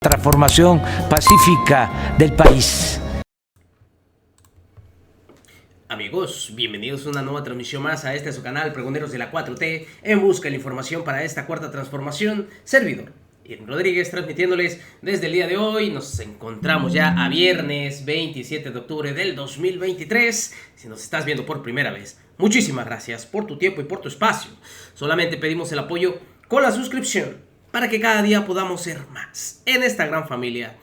transformación pacífica del país. Amigos, bienvenidos a una nueva transmisión más a este su canal Pregoneros de la 4T, en busca de la información para esta cuarta transformación. Servidor Irving Rodríguez transmitiéndoles desde el día de hoy. Nos encontramos ya a viernes 27 de octubre del 2023. Si nos estás viendo por primera vez, muchísimas gracias por tu tiempo y por tu espacio. Solamente pedimos el apoyo con la suscripción para que cada día podamos ser más en esta gran familia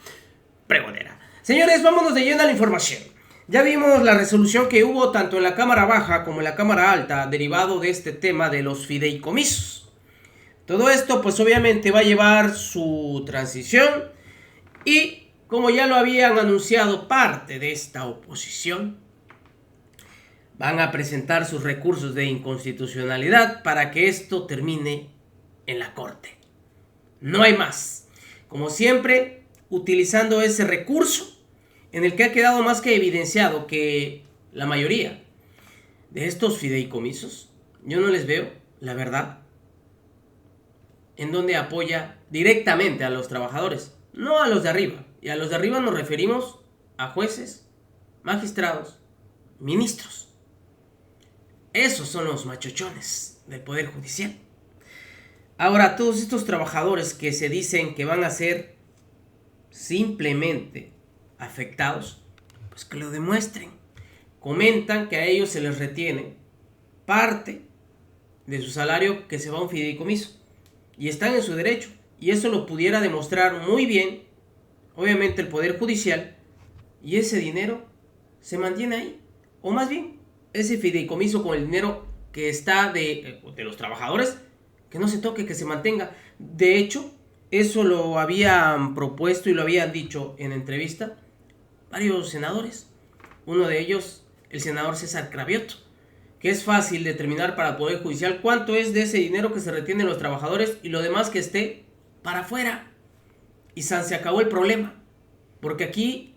pregonera. Señores, vámonos de lleno a la información. Ya vimos la resolución que hubo tanto en la Cámara Baja como en la Cámara Alta derivado de este tema de los fideicomisos. Todo esto pues obviamente va a llevar su transición y como ya lo habían anunciado parte de esta oposición, van a presentar sus recursos de inconstitucionalidad para que esto termine en la Corte. No hay más. Como siempre, utilizando ese recurso en el que ha quedado más que evidenciado que la mayoría de estos fideicomisos, yo no les veo, la verdad, en donde apoya directamente a los trabajadores, no a los de arriba. Y a los de arriba nos referimos a jueces, magistrados, ministros. Esos son los machochones del Poder Judicial. Ahora, todos estos trabajadores que se dicen que van a ser simplemente afectados, pues que lo demuestren. Comentan que a ellos se les retiene parte de su salario que se va a un fideicomiso. Y están en su derecho. Y eso lo pudiera demostrar muy bien, obviamente, el Poder Judicial. Y ese dinero se mantiene ahí. O más bien, ese fideicomiso con el dinero que está de los trabajadores, que no se toque, que se mantenga. De hecho, eso lo habían propuesto y lo habían dicho en entrevista varios senadores. Uno de ellos, el senador César Cravioto, que es fácil determinar para el Poder Judicial cuánto es de ese dinero que se retiene de los trabajadores y lo demás que esté para afuera. Y se acabó el problema. Porque aquí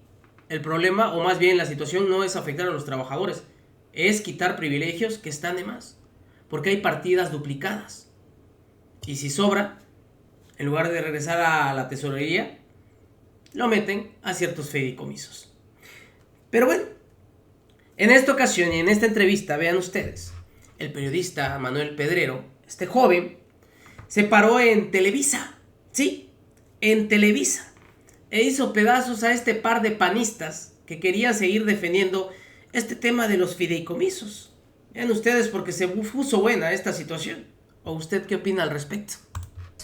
el problema, o más bien la situación, no es afectar a los trabajadores, es quitar privilegios que están de más. Porque hay partidas duplicadas. Y si sobra, en lugar de regresar a la tesorería, lo meten a ciertos fideicomisos. Pero bueno, en esta ocasión y en esta entrevista, vean ustedes, el periodista Manuel Pedrero, este joven, se paró en Televisa, sí, en Televisa, e hizo pedazos a este par de panistas que querían seguir defendiendo este tema de los fideicomisos. Vean ustedes, porque se puso buena esta situación. ¿O usted qué opina al respecto?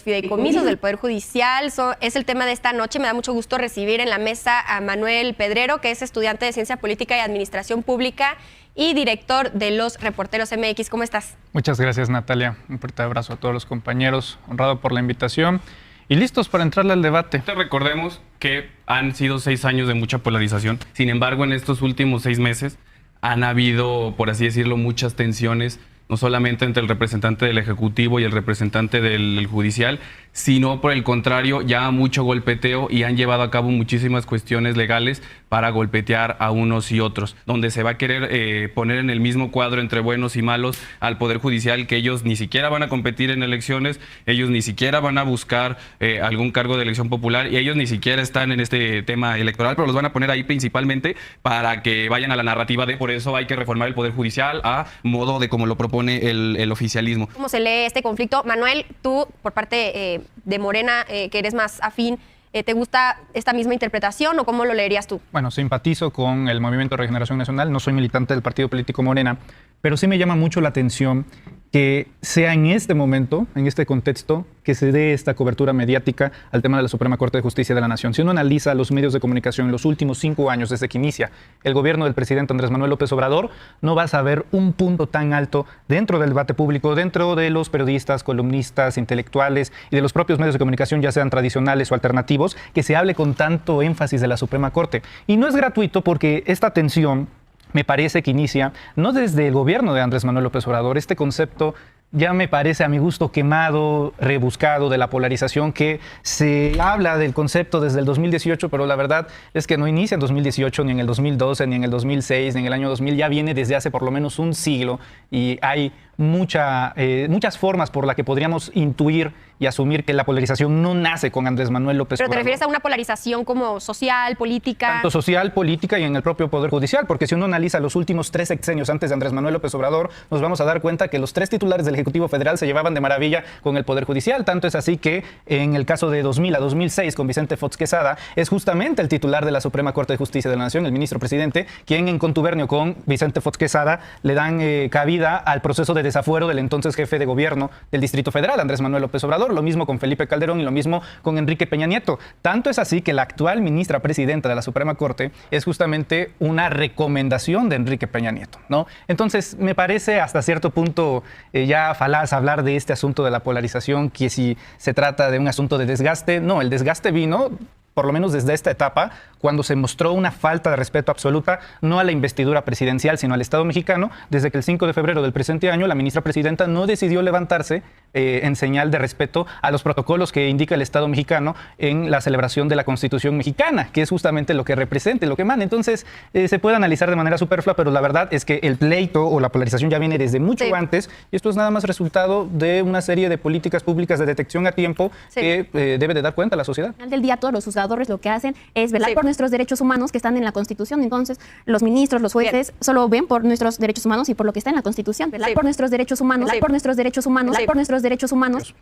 Fideicomisos del Poder Judicial es el tema de esta noche. Me da mucho gusto recibir en la mesa a Manuel Pedrero, que es estudiante de Ciencia Política y Administración Pública y director de Los Reporteros MX. ¿Cómo estás? Muchas gracias, Natalia. Un fuerte abrazo a todos los compañeros. Honrado por la invitación y listos para entrarle al debate. Recordemos que han sido 6 años de mucha polarización. Sin embargo, en estos últimos 6 meses han habido, por así decirlo, muchas tensiones, no solamente entre el representante del Ejecutivo y el representante del Judicial, sino por el contrario, ya mucho golpeteo y han llevado a cabo muchísimas cuestiones legales para golpetear a unos y otros, donde se va a querer poner en el mismo cuadro entre buenos y malos al Poder Judicial, que ellos ni siquiera van a competir en elecciones, ellos ni siquiera van a buscar algún cargo de elección popular y ellos ni siquiera están en este tema electoral, pero los van a poner ahí principalmente para que vayan a la narrativa de por eso hay que reformar el Poder Judicial a modo de como lo propone el oficialismo. ¿Cómo se lee este conflicto? Manuel, tú, por parte de Morena, que eres más afín, ¿te gusta esta misma interpretación o cómo lo leerías tú? Bueno, simpatizo con el Movimiento de Regeneración Nacional, no soy militante del partido político Morena, pero sí me llama mucho la atención que sea en este momento, en este contexto, que se dé esta cobertura mediática al tema de la Suprema Corte de Justicia de la Nación. Si uno analiza los medios de comunicación en los últimos 5 años desde que inicia el gobierno del presidente Andrés Manuel López Obrador, no vas a ver un punto tan alto dentro del debate público, dentro de los periodistas, columnistas, intelectuales y de los propios medios de comunicación, ya sean tradicionales o alternativos, que se hable con tanto énfasis de la Suprema Corte. Y no es gratuito porque esta tensión me parece que inicia no desde el gobierno de Andrés Manuel López Obrador. Este concepto ya me parece a mi gusto quemado, rebuscado de la polarización, que se habla del concepto desde el 2018, pero la verdad es que no inicia en 2018, ni en el 2012, ni en el 2006, ni en el año 2000, ya viene desde hace por lo menos un siglo y hay muchas formas por las que podríamos intuir y asumir que la polarización no nace con Andrés Manuel López Pero Obrador. te refieres a una polarización como social, política. Tanto social, política y en el propio Poder Judicial, porque si uno analiza los últimos 3 sexenios antes de Andrés Manuel López Obrador, nos vamos a dar cuenta que los 3 titulares del Ejecutivo Federal se llevaban de maravilla con el Poder Judicial. Tanto es así que en el caso de 2000 a 2006 con Vicente Fox Quesada, es justamente el titular de la Suprema Corte de Justicia de la Nación, el ministro presidente, quien en contubernio con Vicente Fox Quesada le dan cabida al proceso de desafuero del entonces jefe de gobierno del Distrito Federal, Andrés Manuel López Obrador. Lo mismo con Felipe Calderón y lo mismo con Enrique Peña Nieto. Tanto es así que la actual ministra presidenta de la Suprema Corte es justamente una recomendación de Enrique Peña Nieto, ¿no? Entonces, me parece hasta cierto punto ya falaz hablar de este asunto de la polarización, que si se trata de un asunto de desgaste. No, el desgaste vino, por lo menos desde esta etapa, cuando se mostró una falta de respeto absoluta, no a la investidura presidencial, sino al Estado mexicano, desde que el 5 de febrero del presente año la ministra presidenta no decidió levantarse en señal de respeto a los protocolos que indica el Estado mexicano en la celebración de la Constitución mexicana, que es justamente lo que representa, lo que emana. Entonces, se puede analizar de manera superflua, pero la verdad es que el pleito o la polarización ya viene desde mucho antes, y esto es nada más resultado de una serie de políticas públicas de detección a tiempo que debe de dar cuenta a la sociedad. Al final del día, todos los juzgadores lo que hacen es velar por nuestros derechos humanos que están en la Constitución. Entonces, los ministros, los jueces, solo ven por nuestros derechos humanos y por lo que está en la Constitución. Velar por nuestros derechos humanos, velar por nuestros derechos humanos, velar por nuestros derechos humanos.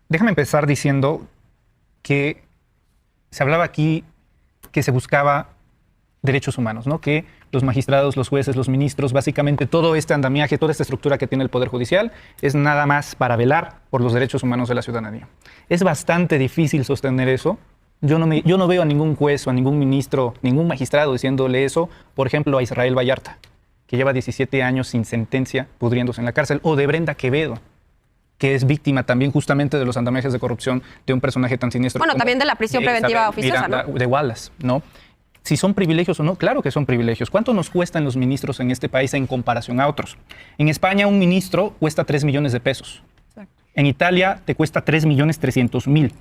Déjame empezar diciendo que se hablaba aquí que se buscaba derechos humanos, ¿no? Que los magistrados, los jueces, los ministros, básicamente todo este andamiaje, toda esta estructura que tiene el Poder Judicial es nada más para velar por los derechos humanos de la ciudadanía. Es bastante difícil sostener eso. Yo no veo a ningún juez o a ningún ministro, ningún magistrado diciéndole eso, por ejemplo, a Israel Vallarta, que lleva 17 años sin sentencia pudriéndose en la cárcel, o de Brenda Quevedo, que es víctima también justamente de los andamiajes de corrupción de un personaje tan siniestro. Bueno, también de la prisión preventiva oficiosa, Miranda, ¿no? De Wallace, ¿no? Si son privilegios o no, claro que son privilegios. ¿Cuánto nos cuestan los ministros en este país en comparación a otros? En España un ministro cuesta 3 millones de pesos. Exacto. En Italia te cuesta 3.300.000.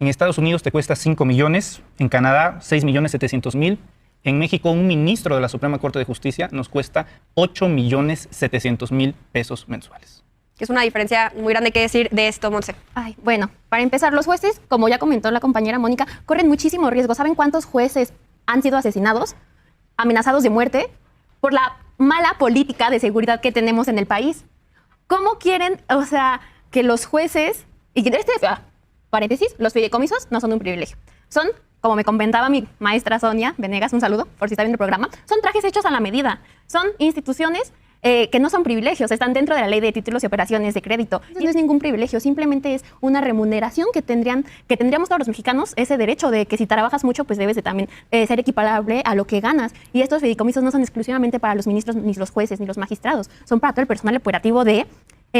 En Estados Unidos te cuesta 5 millones. En Canadá 6.700.000. En México un ministro de la Suprema Corte de Justicia nos cuesta 8.700.000 pesos mensuales. Es una diferencia muy grande que decir de esto, Montse. Ay, bueno, para empezar, los jueces, como ya comentó la compañera Mónica, corren muchísimo riesgo. ¿Saben cuántos jueces han sido asesinados, amenazados de muerte, por la mala política de seguridad que tenemos en el país? ¿Cómo quieren, que los jueces, y paréntesis, los fideicomisos no son un privilegio? Son, como me comentaba mi maestra Sonia Venegas, un saludo, por si está viendo el programa, son trajes hechos a la medida. Son instituciones que no son privilegios, están dentro de la ley de títulos y operaciones de crédito. No es ningún privilegio, simplemente es una remuneración que tendríamos todos los mexicanos, ese derecho de que si trabajas mucho, pues debes de también ser equiparable a lo que ganas. Y estos fideicomisos no son exclusivamente para los ministros, ni los jueces, ni los magistrados, son para todo el personal operativo del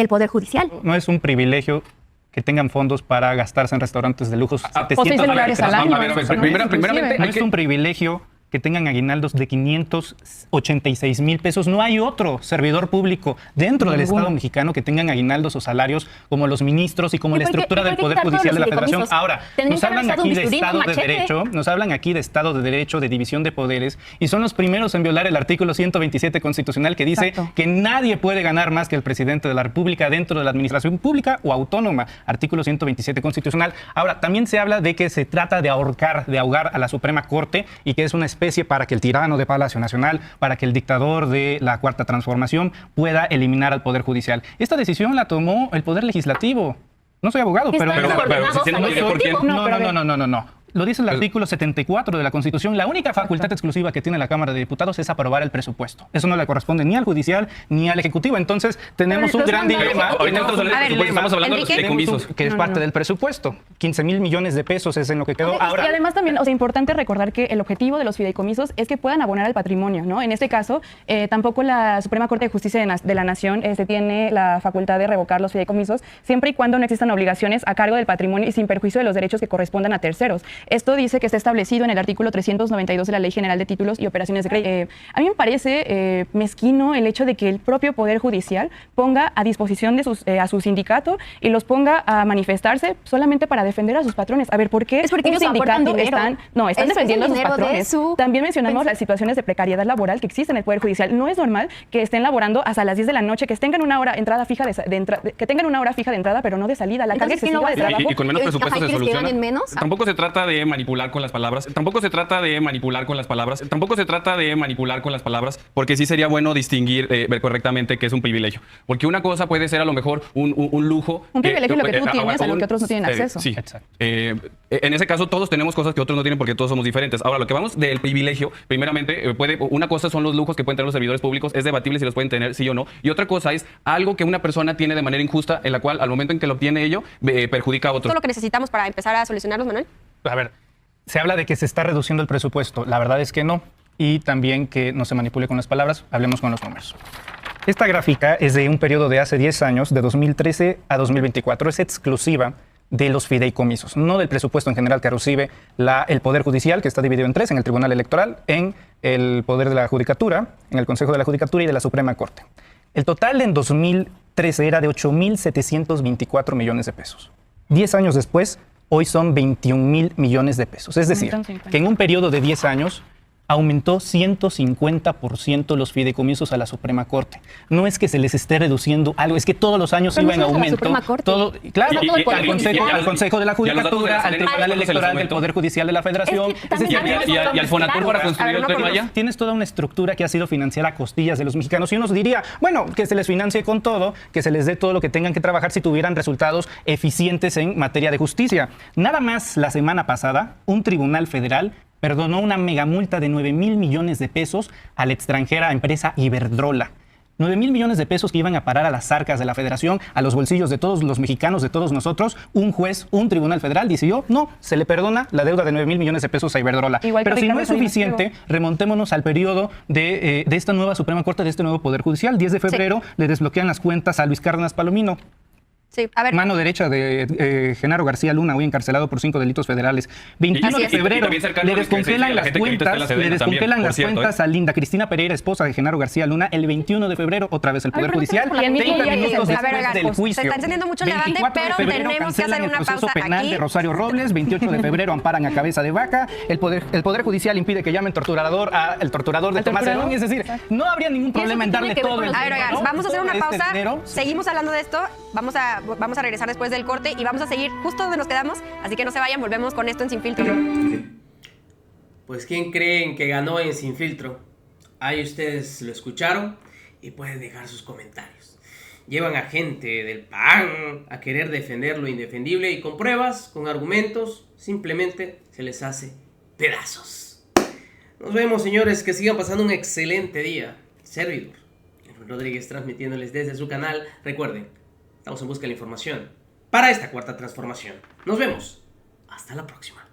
Poder Judicial. No es un privilegio que tengan fondos para gastarse en restaurantes de lujos. $700 al año. Primeramente, no es un privilegio que tengan aguinaldos de 586,000 pesos. No hay otro servidor público dentro del Estado mexicano que tengan aguinaldos o salarios como los ministros y como la estructura del Poder Judicial de la Federación. Ahora, nos hablan aquí de Estado de Derecho, de división de poderes, y son los primeros en violar el artículo 127 constitucional que dice que nadie puede ganar más que el presidente de la República dentro de la administración pública o autónoma. Artículo 127 constitucional. Ahora, también se habla de que se trata de ahogar a la Suprema Corte y que es una especie para que el tirano de Palacio Nacional, para que el dictador de la Cuarta Transformación pueda eliminar al Poder Judicial. Esta decisión la tomó el Poder Legislativo. No soy abogado, pero si tiene una idea por quién. No. Lo dice el artículo 74 de la Constitución. La única facultad exclusiva que tiene la Cámara de Diputados es aprobar el presupuesto. Eso no le corresponde ni al Judicial ni al Ejecutivo. Entonces, tenemos un gran dilema. Ahorita estamos hablando de los fideicomisos. Que es parte del presupuesto. 15,000 millones de pesos es en lo que quedó. Ahora, y además también, importante recordar que el objetivo de los fideicomisos es que puedan abonar al patrimonio, ¿no? En este caso, tampoco la Suprema Corte de Justicia de la Nación tiene la facultad de revocar los fideicomisos, siempre y cuando no existan obligaciones a cargo del patrimonio y sin perjuicio de los derechos que correspondan a terceros. Esto dice que está establecido en el artículo 392 de la Ley General de Títulos y Operaciones de Crédito. A mí me parece mezquino el hecho de que el propio Poder Judicial ponga a disposición de a su sindicato y los ponga a manifestarse solamente para defender a sus patrones. A ver, ¿por qué Es porque un ellos aportan sindicato dinero. están Es defendiendo a el sus dinero de patrones? su También mencionamos las situaciones de precariedad laboral que existen en el Poder Judicial. No es normal que estén laborando hasta las 10 de la noche, que tengan una hora entrada fija que tengan una hora fija de entrada, pero no de salida. La carga Entonces, ¿quién lo excesiva va a de hacer? trabajo. Y con menos presupuesto se ¿quieres que soluciona. ganen menos? Tampoco se trata de manipular con las palabras. Tampoco se trata de manipular con las palabras. Tampoco se trata de manipular con las palabras, porque sí sería bueno distinguir, ver correctamente qué es un privilegio. Porque una cosa puede ser a lo mejor un lujo. Un privilegio lo que tú tienes, a lo un- que otros no tienen acceso. Sí. Exacto. En ese caso, todos tenemos cosas que otros no tienen porque todos somos diferentes. Ahora, lo que vamos del privilegio, primeramente, una cosa son los lujos que pueden tener los servidores públicos, es debatible si los pueden tener sí o no. Y otra cosa es algo que una persona tiene de manera injusta, en la cual al momento en que lo obtiene ello, perjudica a otros. Todo lo que necesitamos para empezar a solucionarlos, Manuel. A ver, se habla de que se está reduciendo el presupuesto. La verdad es que no. Y también que no se manipule con las palabras. Hablemos con los números. Esta gráfica es de un periodo de hace 10 años, de 2013 a 2024. Es exclusiva de los fideicomisos, no del presupuesto en general que recibe el Poder Judicial, que está dividido en tres, en el Tribunal Electoral, en el Poder de la Judicatura, en el Consejo de la Judicatura y de la Suprema Corte. El total en 2013 era de 8.724 millones de pesos. 10 años después, hoy son 21.000 millones de pesos. Es decir, Aumentan 50. que en un periodo de 10 años aumentó 150% los fideicomisos a la Suprema Corte. No es que se les esté reduciendo algo, es que todos los años Pero no iba en solo a la aumento. Suprema Corte. Claro, Y- y- al Consejo de la y a los datos de la Judicatura, al Selene, Tribunal ¿cuánto se les Electoral del aumentó? Poder Judicial de la Federación. Es que también Y al Fonatur para construir el no Tren por Maya. Tienes toda una estructura que ha sido financiada a costillas de los mexicanos y uno diría, bueno, que se les financie con todo, que se les dé todo lo que tengan que trabajar si tuvieran resultados eficientes en materia de justicia. Nada más la semana pasada, un tribunal federal perdonó una megamulta de 9.000 millones de pesos a la extranjera empresa Iberdrola. 9.000 millones de pesos que iban a parar a las arcas de la federación, a los bolsillos de todos los mexicanos, de todos nosotros. Un juez, un tribunal federal decidió, no, se le perdona la deuda de 9.000 millones de pesos a Iberdrola. Igual que Pero si Ricardo no es Salinas suficiente, remontémonos al periodo de esta nueva Suprema Corte, de este nuevo Poder Judicial. 10 de febrero le desbloquean las cuentas a Luis Cárdenas Palomino. Sí, a ver. Mano derecha de Genaro García Luna, hoy encarcelado por 5 delitos federales. 21 Así de es. febrero, Y también cercano le a los que se dice descongelan la las gente que ahorita está en la cuentas, le Sedena también, descongelan por las cierto, cuentas a Linda Cristina Pereira, esposa de Genaro García Luna, el 21 de febrero, otra vez el Poder pero Judicial. y el mismo 30 día que minutos se- a ver, después oigan, del pues, juicio. se está encendiendo mucho el debate, 24 de pero febrero tenemos que cancelan hacer una el proceso pausa penal aquí. de Rosario Robles, 28 de febrero amparan a Cabeza de Vaca, el Poder Judicial impide que llamen el torturador de ¿Al Tomás torturador? Herón, es decir, no habría ningún problema en qué darle tiene que ver todo con el los A ver, oigan, dinero, vamos a hacer todo una este pausa. dinero. Seguimos hablando de esto. Vamos a regresar después del corte y vamos a seguir justo donde nos quedamos. Así que no se vayan, volvemos con esto en Sin Filtro. Pues ¿quién creen que ganó en Sin Filtro? Ahí ustedes lo escucharon y pueden dejar sus comentarios. Llevan a gente del PAN a querer defender lo indefendible y con pruebas, con argumentos, simplemente se les hace pedazos. Nos vemos, señores, que sigan pasando un excelente día. Servidor Efraín Rodríguez transmitiéndoles desde su canal. Recuerden, estamos en busca de la información para esta cuarta transformación. Nos vemos. Hasta la próxima.